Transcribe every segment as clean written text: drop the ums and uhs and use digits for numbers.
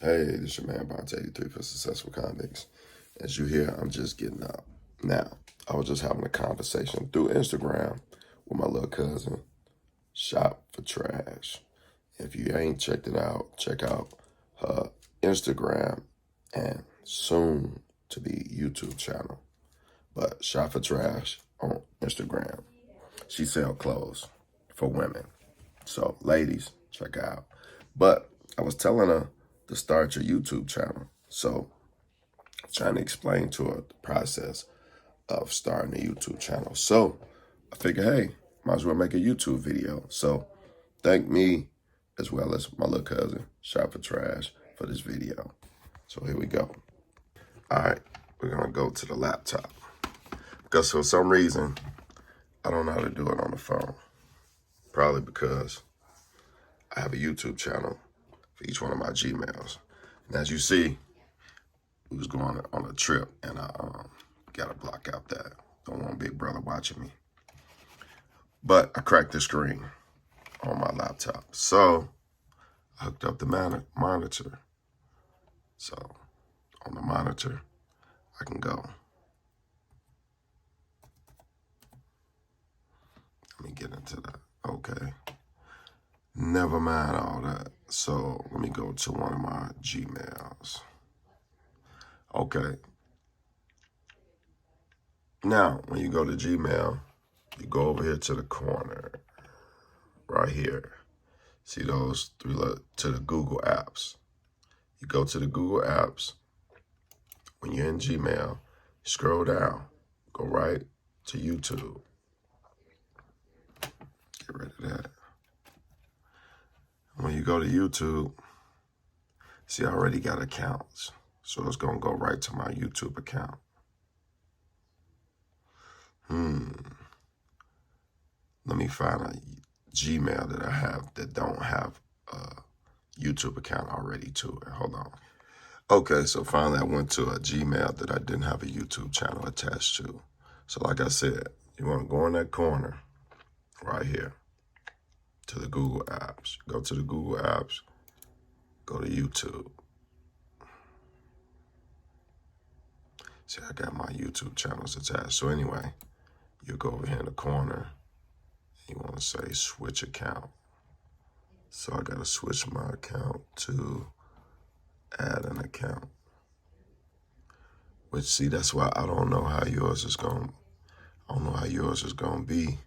Hey, this your man Bonte 83 for Successful Convicts. As you hear, I'm just getting up. Now, I was just having a conversation through Instagram with my little cousin, Shop for Trash. If you ain't checked it out, check out her Instagram and soon to be YouTube channel. But Shop for Trash on Instagram. She sell clothes for women. So, ladies, check her out. But I was telling her to start your YouTube channel. So, trying to explain to her the process of starting a YouTube channel. So, I figured, hey, might as well make a YouTube video. So, thank me as well as my little cousin, Shop for Trash, for this video. So, here we go. All right, we're going to go to the laptop. Because for some reason, I don't know how to do it on the phone. Probably because I have a YouTube channel for each one of my Gmails. And as you see, we was going on a trip, and I got to block out that. Don't want Big Brother watching me. But I cracked the screen on my laptop. So I hooked up the monitor. So on the monitor, I can go. Let me get into that. Okay. Never mind all that. So let me go to one of my Gmails. Okay. Now, when you go to Gmail, you go over here to the corner, right here. See those three to the Google apps. You go to the Google apps. When you're in Gmail, scroll down, go right to YouTube. Get rid of that. When you go to YouTube, see, I already got accounts. So it's going to go right to my YouTube account. Let me find a Gmail that I have that don't have a YouTube account already to it. Hold on. Okay, so finally I went to a Gmail that I didn't have a YouTube channel attached to. So like I said, you want to go in that corner right here to the Google apps. Go to the Google apps, go to YouTube. See, I got my YouTube channels attached. So anyway, you go over here in the corner. You want to say switch account. So I got to switch my account to add an account. Which, see, that's why I don't know how yours is going. I don't know how yours is going to be.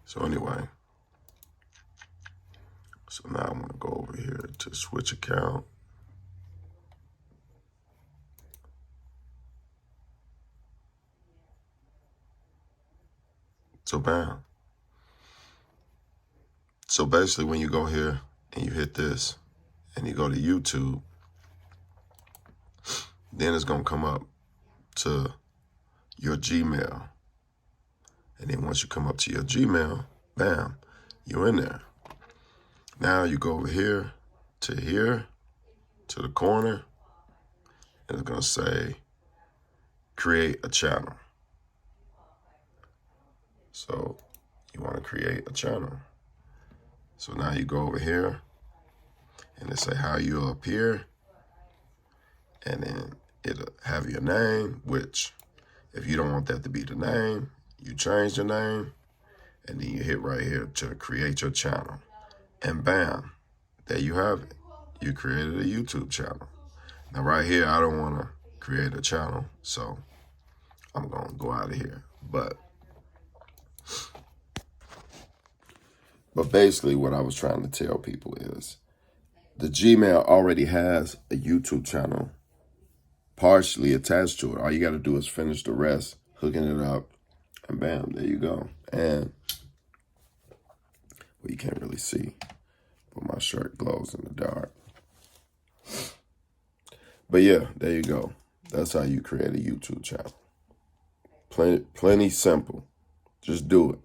So anyway, so now I'm going to go over here to switch account. So bam. So basically when you go here and you hit this and you go to YouTube, then it's going to come up to your Gmail. And then once you come up to your Gmail, bam, you're in there. Now you go over here, to the corner, and it's going to say create a channel. So you want to create a channel. So now you go over here and it say how you'll appear. And then it'll have your name, which if you don't want that to be the name, you change the name. And then you hit right here to create your channel. And bam, there you have it. You created a YouTube channel. Now right here, I don't want to create a channel, so I'm going to go out of here. But basically what I was trying to tell people is the Gmail already has a YouTube channel partially attached to it. All you got to do is finish the rest, hooking it up, and bam, there you go. And well, you can't really see, but my shirt glows in the dark. But yeah, there you go. That's how you create a YouTube channel. Plenty simple. Just do it.